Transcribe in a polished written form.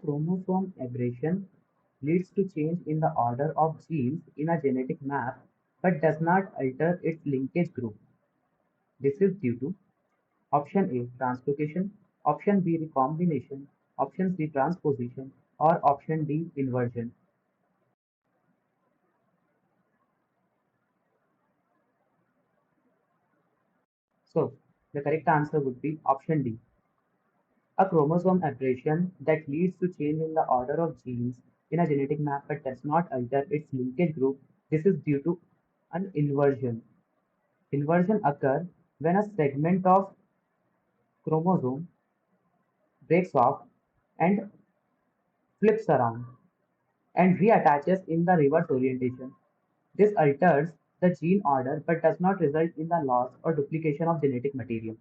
chromosome aberration leads to change in the order of genes in a genetic map but does not alter its linkage group. This is due to option A translocation, option B recombination, option C transposition, or option D inversion. So the correct answer would be option D. A chromosome aberration that leads to change in the order of genes in a genetic map but does not alter its linkage group. This is due to an inversion. Inversion occurs when a segment of chromosome breaks off and flips around and reattaches in the reverse orientation. This alters the gene order but does not result in the loss or duplication of genetic material.